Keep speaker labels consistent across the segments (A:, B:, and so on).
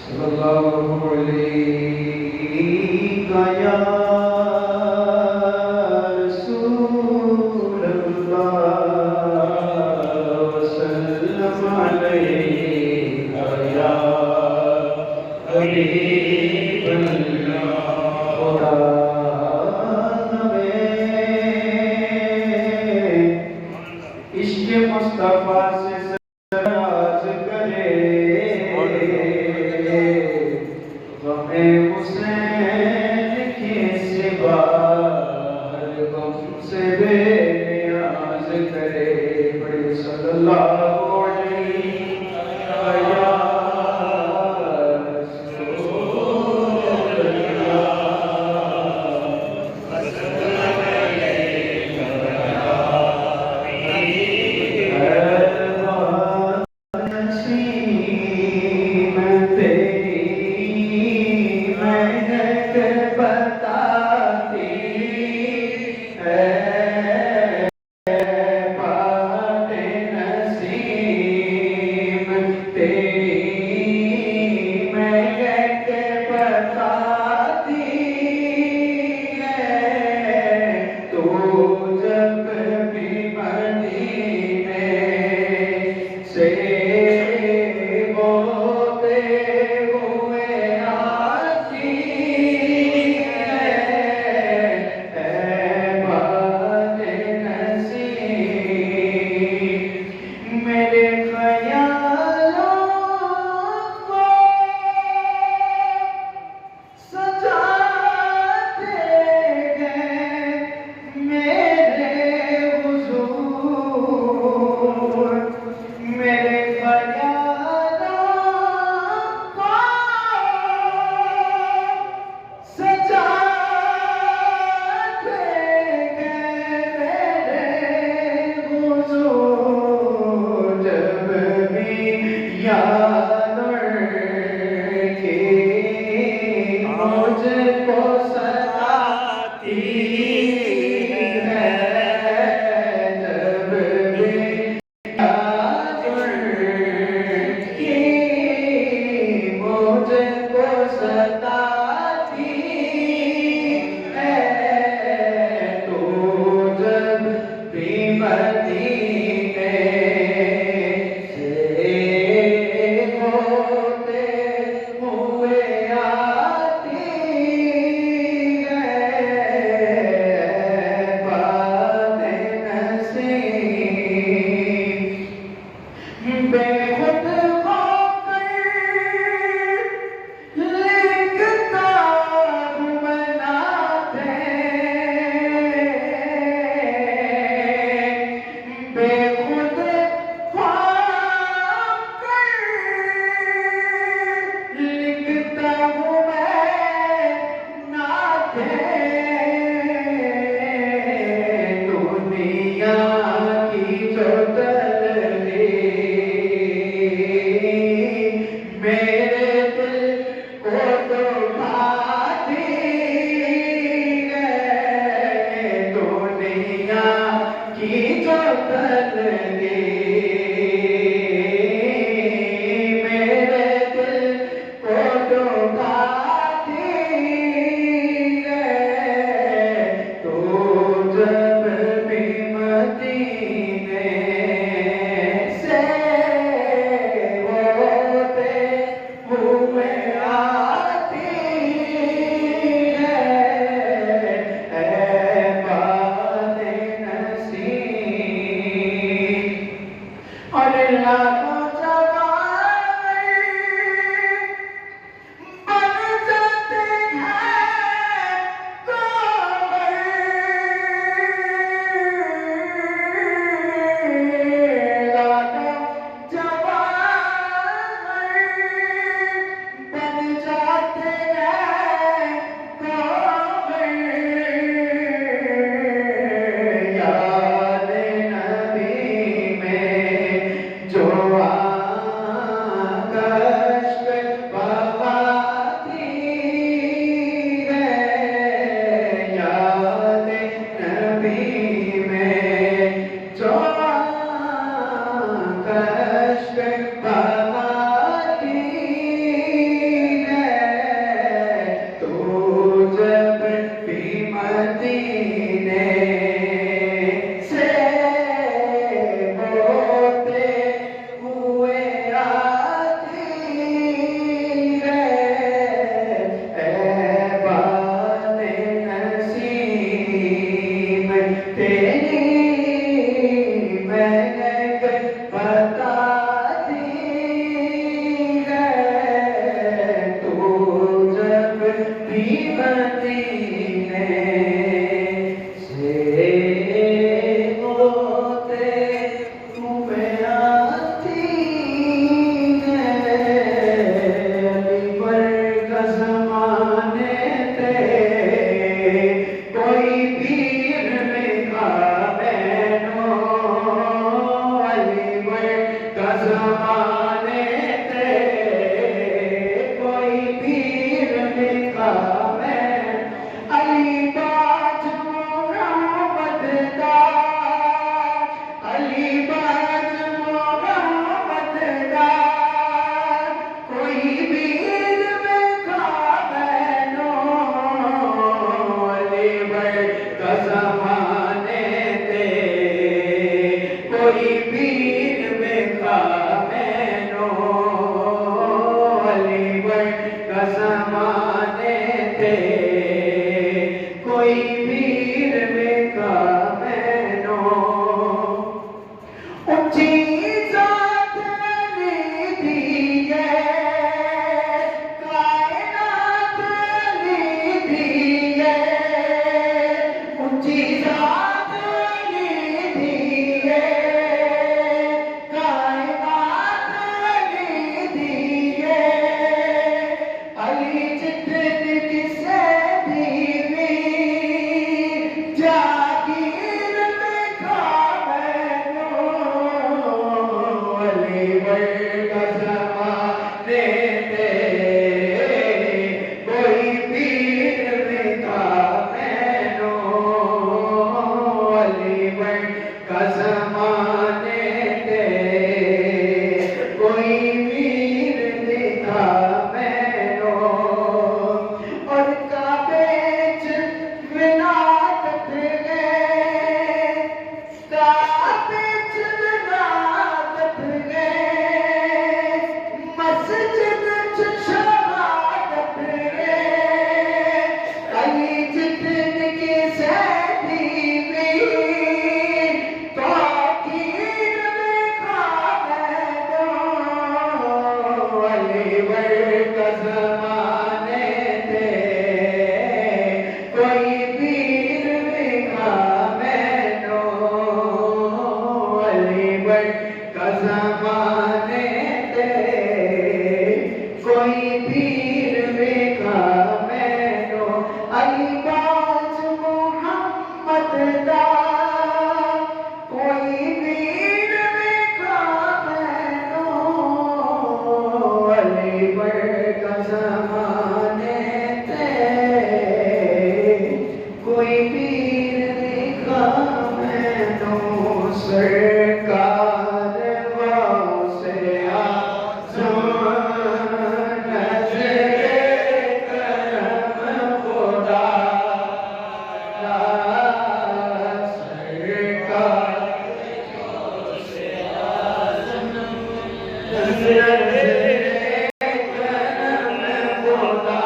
A: सल्लल्लाहु अलैका या रसूल अल्लाह वसल्लम अलैका या हबीब अल्लाह। खुदा हमें इश्क़ मुस्तफ़ा से सराज करे, हुसैन के सिवा हर गम से बेनियाज करे। बड़े सल्लल्लाहु अलैहि या कोई पीर में कामैनो अलीगढ़ का ज़माने थे, कोई पीर में कामैनो ऊंची ज़ात ने दी है, कायनात ने दी है, ऊंची ज़ात ने दी है, कायनात ने दी है। अली जितने किसे दीवी जागीर में खामैनो अलीगढ़ का ज़माने थे, कोई पीर में कामैनो अलीगढ़ का ज़माने थे, कोई पीर में कामैनो और काबे च विनादत गए, काबे च विनादत गए, मस्जिद च शहादत गए। अली जितने के सैदी भी ताकीर में खामैनो अलीगढ़ का ज़माने थे, कोई पीर में कामैनो अलीगढ़ का ज़माने थे, कोई पीर में कामैनो अलीबाज मोहम्मद दा, कोई पीर में कामैनो अलीगढ़ का ज़माने थे, कोई पीर में कामैनो सरकार वासे आज़म नज़रे करम खुदा सरकार नज़रे करम खुदा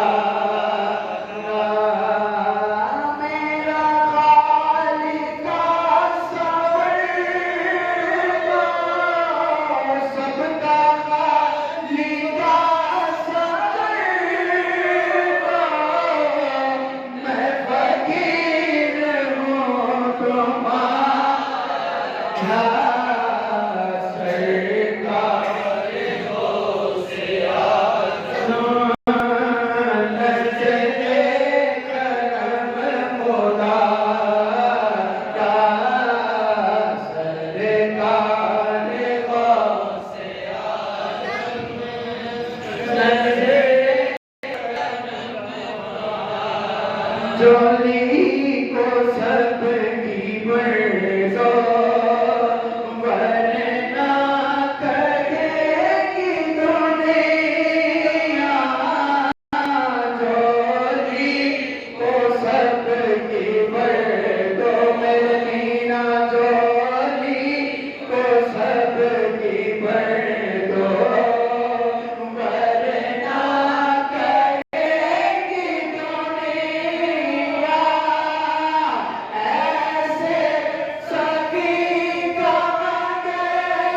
A: मेरा खालिका सवरदा सबका खालिका सवरदा मैं फकीर हूँ तुम्हारा सरकार नज़रे करम खुदा सरकार नज़रे जोली को सबकी बरसो वरना कहेगी दुनिया, जोली को सबकी बरसो मदीना, जोली को सबकी बरसो वरना कहेगी दुनिया, ऐसे सखी का मंगता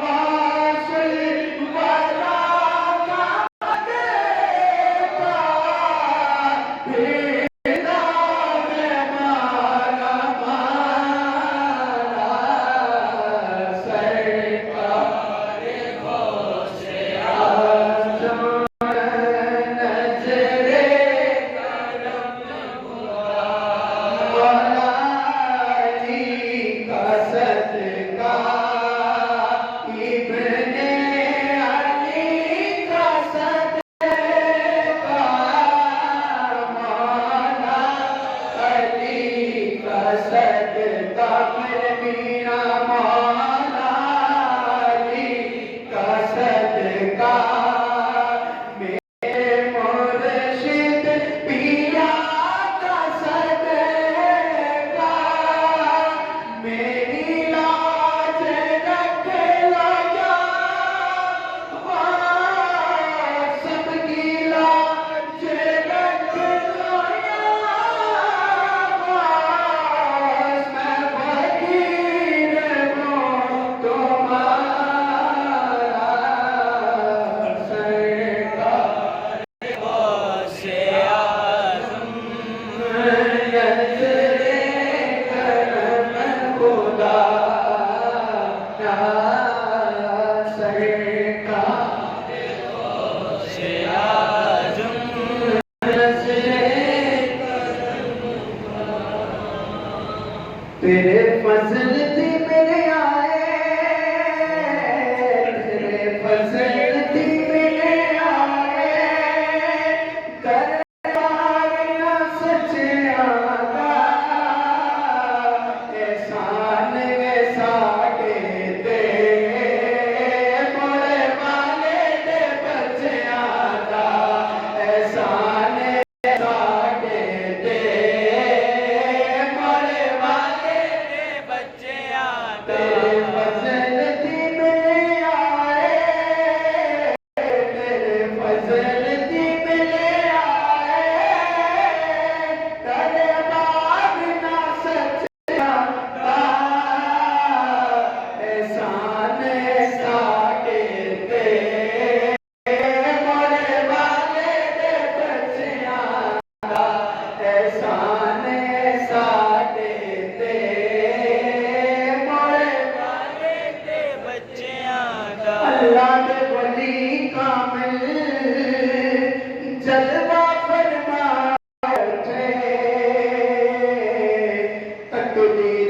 A: वासल वाला का मंगता फिदा में मारा मारा सरकार गौसे आज़म नज़रे मौला अली का सदका इब्ने अली का सदका मौला अली का सदका मीरा मौला अली का सदका मेरे मुर्शिद पिया का सदका मेरे तेरे फजल दी मेरे आए, तेरे फजल दी मेरे आए, दरबार ना सच्चियां दा, एहसान है साडे ते, मोरे वाले दे बच्चियां दा, एहसान है साडे ते, मोरे वाले दे बच्चियां दा। तेरे फजल दी मेरे आए, तेरे फजल दी मेरे आए, दरबार ना सच्चियां दा, एहसान है साडे ते, मोरे वाले दे बच्चियां दा, एहसान है साडे ते, मोरे वाले दे बच्चियां दा। अल्लाह दे वली कामिल जलवा फरमा बैठे, तकदीर